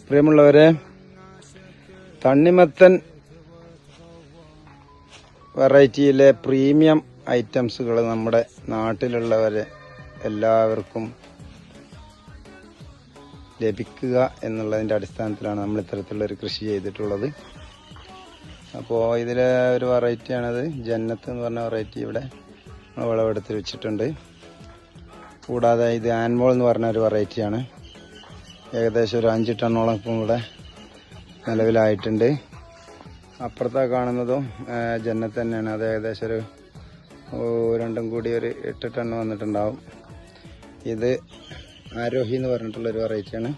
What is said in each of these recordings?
പ്രിയമുള്ളവരെ, തണ്ണിമത്തൻ വെറൈറ്റിയിലെ പ്രീമിയം ഐറ്റംസുകൾ നമ്മുടെ നാട്ടിലുള്ളവരെ എല്ലാവർക്കും ലഭിക്കുക എന്നുള്ളതിൻ്റെ അടിസ്ഥാനത്തിലാണ് നമ്മൾ ഇത്തരത്തിലുള്ളൊരു കൃഷി ചെയ്തിട്ടുള്ളത്. അപ്പോൾ ഇതിലെ ഒരു വെറൈറ്റിയാണത്. ജന്നത്ത് എന്ന് പറഞ്ഞ വെറൈറ്റി ഇവിടെ വിളവെടുത്ത് വെച്ചിട്ടുണ്ട്. കൂടാതെ ഇത് ആൻമോൾ എന്ന് പറഞ്ഞ ഒരു വെറൈറ്റിയാണ്. ഏകദേശം ഒരു 5 ടണ്ണോളം ഇപ്പം ഇവിടെ നിലവിലായിട്ടുണ്ട്. അപ്പുറത്താ കാണുന്നതും ജന്നത്ത് തന്നെയാണ്. അത് ഏകദേശം ഒരു രണ്ടും കൂടി ഒരു 8 ടണ്ണ് വന്നിട്ടുണ്ടാവും. ഇത് ആരോഹി എന്ന് പറഞ്ഞിട്ടുള്ളൊരു വെറൈറ്റിയാണ്.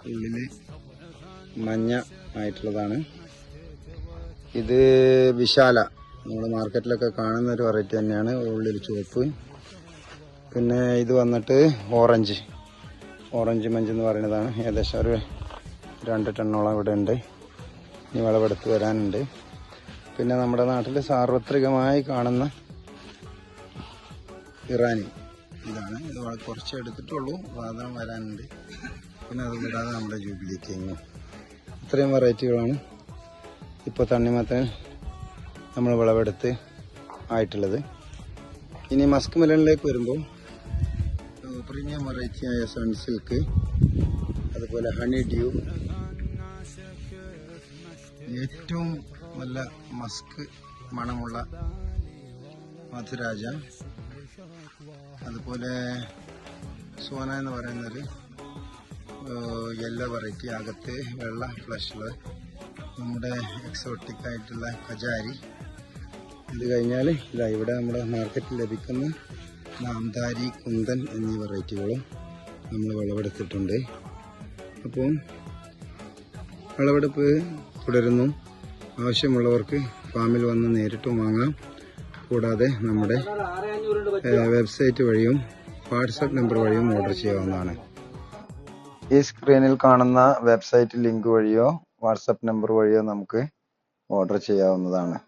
ഉള്ളിൽ മഞ്ഞ ആയിട്ടുള്ളതാണ്. ഇത് വിശാല, നമ്മൾ മാർക്കറ്റിലൊക്കെ കാണുന്ന ഒരു വെറൈറ്റി തന്നെയാണ്. ഉള്ളിൽ ചുവപ്പ്. പിന്നെ ഇത് വന്നിട്ട് ഓറഞ്ച് മഞ്ച് എന്ന് പറയുന്നതാണ്. ഏകദേശം ഒരു 2 ടണ്ണോളം ഇവിടെ ഉണ്ട്. ഇനി വിളവെടുത്ത് വരാനുണ്ട്. പിന്നെ നമ്മുടെ നാട്ടിൽ സാർവത്രികമായി കാണുന്ന ഇറാനി ഇതാണ്. ഇത് കുറച്ച് എടുത്തിട്ടുള്ളൂ, വാദം വരാനുണ്ട്. പിന്നെ അത് കൂടാതെ നമ്മുടെ ജൂബിലി കിങ്. ഇത്രയും വെറൈറ്റികളാണ് ഇപ്പോൾ തണ്ണിമത്തൻ നമ്മൾ വിളവെടുത്ത് ആയിട്ടുള്ളത്. ഇനി മസ്ക് മെലണിലേക്ക് വരുമ്പോൾ പ്രീമിയം വെറൈറ്റിയായ സൺസിൽക്ക്, അതുപോലെ ഹണി ഡ്യൂ, ഏറ്റവും നല്ല മസ്ക് മണമുള്ള മധുരാജ, അതുപോലെ സോന എന്ന് പറയുന്നൊരു യെല്ലോ വെറൈറ്റി, അകത്ത് വെള്ള ഫ്ലഷുള്ള നമ്മുടെ എക്സോട്ടിക് ആയിട്ടുള്ള കജാരി. ഇത് കഴിഞ്ഞാൽ ഇതാ ഇവിടെ നമ്മുടെ മാർക്കറ്റിൽ ലഭിക്കുന്ന നാംദാരി, കുന്തൻ എന്നീ വെറൈറ്റികളും നമ്മൾ വിളവെടുത്തിട്ടുണ്ട്. അപ്പോൾ വിളവെടുപ്പ് തുടരുന്നു. ആവശ്യമുള്ളവർക്ക് ഫാമിൽ വന്ന് നേരിട്ടും വാങ്ങാം. കൂടാതെ നമ്മുടെ വെബ്സൈറ്റ് വഴിയും വാട്സപ്പ് നമ്പർ വഴിയും ഓർഡർ ചെയ്യാവുന്നതാണ്. ഈ സ്ക്രീനിൽ കാണുന്ന വെബ്സൈറ്റ് ലിങ്ക് വഴിയോ വാട്സപ്പ് നമ്പർ വഴിയോ നമുക്ക് ഓർഡർ ചെയ്യാവുന്നതാണ്.